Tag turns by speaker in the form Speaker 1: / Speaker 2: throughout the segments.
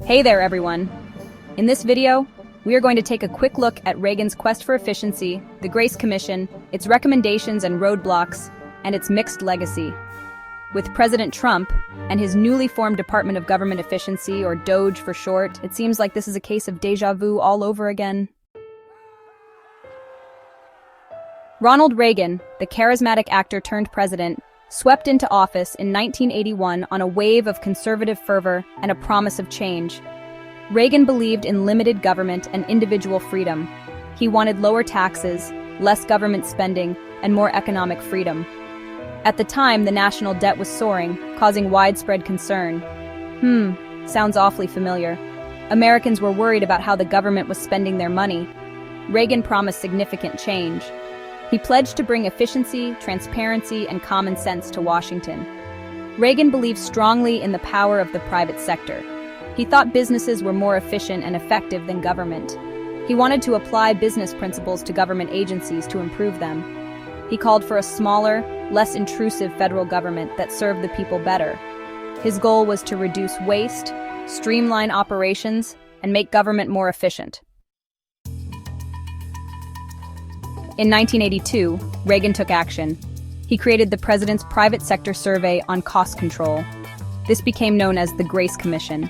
Speaker 1: Hey there, everyone. In this video, we are going to take a quick look at Reagan's quest for efficiency, the Grace Commission, its recommendations and roadblocks, and its mixed legacy. With President Trump and his newly formed Department of Government Efficiency, or DOGE for short, it seems like this is a case of déjà vu all over again. Ronald Reagan, the charismatic actor turned president, swept into office in 1981 on a wave of conservative fervor and a promise of change. Reagan believed in limited government and individual freedom. He wanted lower taxes, less government spending, and more economic freedom. At the time, the national debt was soaring, causing widespread concern. Sounds awfully familiar. Americans were worried about how the government was spending their money. Reagan promised significant change. He pledged to bring efficiency, transparency, and common sense to Washington. Reagan believed strongly in the power of the private sector. He thought businesses were more efficient and effective than government. He wanted to apply business principles to government agencies to improve them. He called for a smaller, less intrusive federal government that served the people better. His goal was to reduce waste, streamline operations, and make government more efficient. In 1982, Reagan took action. He created the President's Private Sector Survey on Cost Control. This became known as the Grace Commission.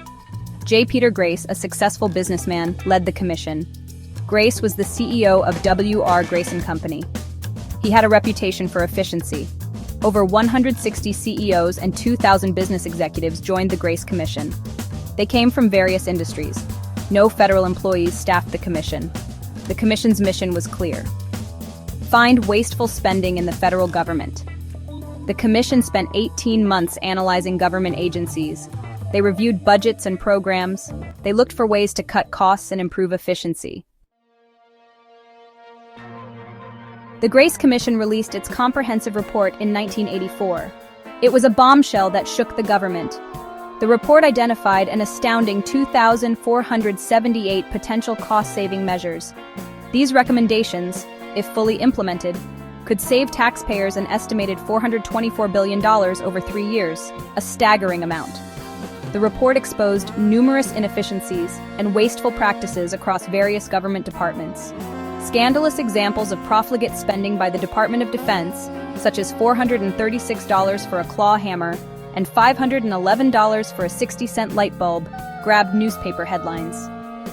Speaker 1: J. Peter Grace, a successful businessman, led the commission. Grace was the CEO of W.R. Grace & Company. He had a reputation for efficiency. Over 160 CEOs and 2,000 business executives joined the Grace Commission. They came from various industries. No federal employees staffed the commission. The commission's mission was clear: find wasteful spending in the federal government. The commission spent 18 months analyzing government agencies. They reviewed budgets and programs. They looked for ways to cut costs and improve efficiency. The Grace Commission released its comprehensive report in 1984. It was a bombshell that shook the government. The report identified an astounding 2,478 potential cost-saving measures. These recommendations, if fully implemented, could save taxpayers an estimated $424 billion over 3 years, a staggering amount. The report exposed numerous inefficiencies and wasteful practices across various government departments. Scandalous examples of profligate spending by the Department of Defense, such as $436 for a claw hammer and $511 for a 60-cent light bulb, grabbed newspaper headlines.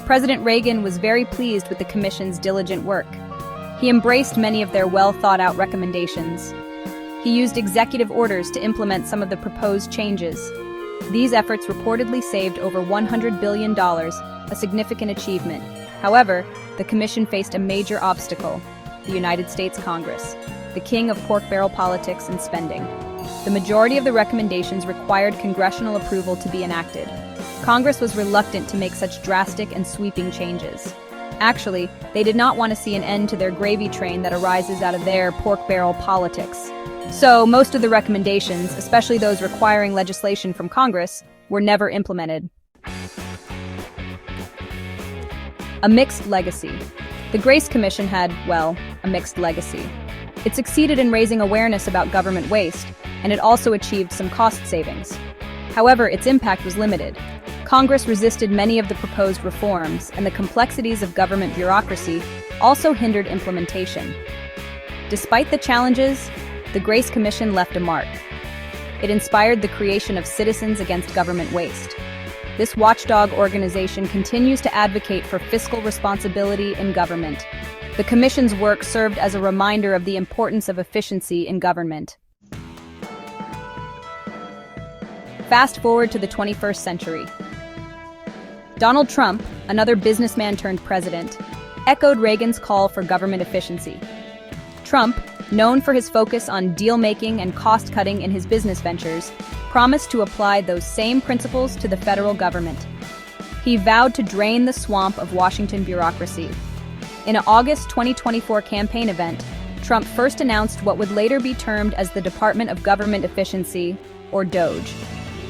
Speaker 1: President Reagan was very pleased with the commission's diligent work. He embraced many of their well-thought-out recommendations. He used executive orders to implement some of the proposed changes. These efforts reportedly saved over $100 billion, a significant achievement. However, the commission faced a major obstacle: the United States Congress, the king of pork barrel politics and spending. The majority of the recommendations required congressional approval to be enacted. Congress was reluctant to make such drastic and sweeping changes. Actually, they did not want to see an end to their gravy train that arises out of their pork barrel politics. So, most of the recommendations, especially those requiring legislation from Congress, were never implemented. A mixed legacy. The Grace Commission had, well, a mixed legacy. It succeeded in raising awareness about government waste, and it also achieved some cost savings. However, its impact was limited. Congress resisted many of the proposed reforms, and the complexities of government bureaucracy also hindered implementation. Despite the challenges, the Grace Commission left a mark. It inspired the creation of Citizens Against Government Waste. This watchdog organization continues to advocate for fiscal responsibility in government. The Commission's work served as a reminder of the importance of efficiency in government. Fast forward to the 21st century. Donald Trump, another businessman turned president, echoed Reagan's call for government efficiency. Trump, known for his focus on deal-making and cost-cutting in his business ventures, promised to apply those same principles to the federal government. He vowed to drain the swamp of Washington bureaucracy. In an August 2024 campaign event, Trump first announced what would later be termed as the Department of Government Efficiency, or DOGE.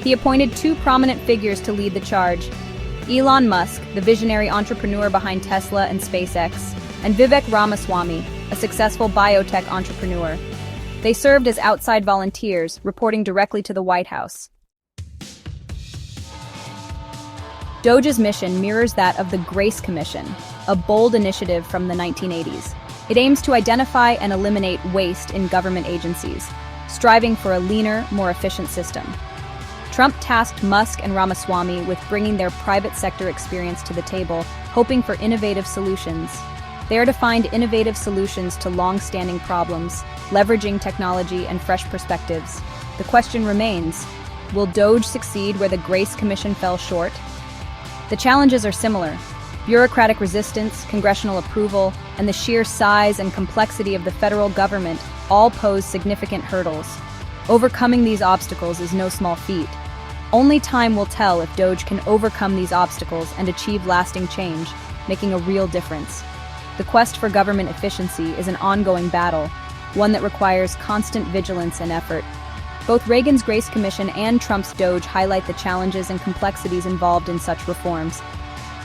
Speaker 1: He appointed two prominent figures to lead the charge: Elon Musk, the visionary entrepreneur behind Tesla and SpaceX, and Vivek Ramaswamy, a successful biotech entrepreneur. They served as outside volunteers, reporting directly to the White House. DOGE's mission mirrors that of the Grace Commission, a bold initiative from the 1980s. It aims to identify and eliminate waste in government agencies, striving for a leaner, more efficient system. Trump tasked Musk and Ramaswamy with bringing their private sector experience to the table, hoping for innovative solutions. They are to find innovative solutions to long-standing problems, leveraging technology and fresh perspectives. The question remains, will DOGE succeed where the Grace Commission fell short? The challenges are similar. Bureaucratic resistance, congressional approval, and the sheer size and complexity of the federal government all pose significant hurdles. Overcoming these obstacles is no small feat. Only time will tell if DOGE can overcome these obstacles and achieve lasting change, making a real difference. The quest for government efficiency is an ongoing battle, one that requires constant vigilance and effort. Both Reagan's Grace Commission and Trump's DOGE highlight the challenges and complexities involved in such reforms.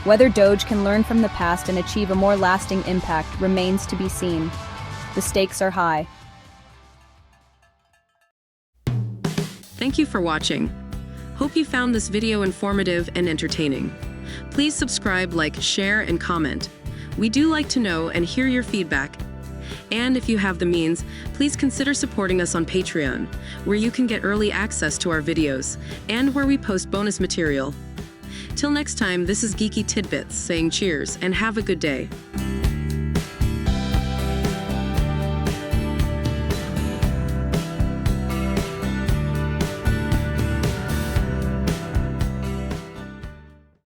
Speaker 1: Whether DOGE can learn from the past and achieve a more lasting impact remains to be seen. The stakes are high.
Speaker 2: Thank you for watching. Hope you found this video informative and entertaining. Please subscribe, like, share, and comment. We do like to know and hear your feedback. And if you have the means, please consider supporting us on Patreon, where you can get early access to our videos, and where we post bonus material. Till next time, this is Geeky Tidbits saying cheers and have a good day.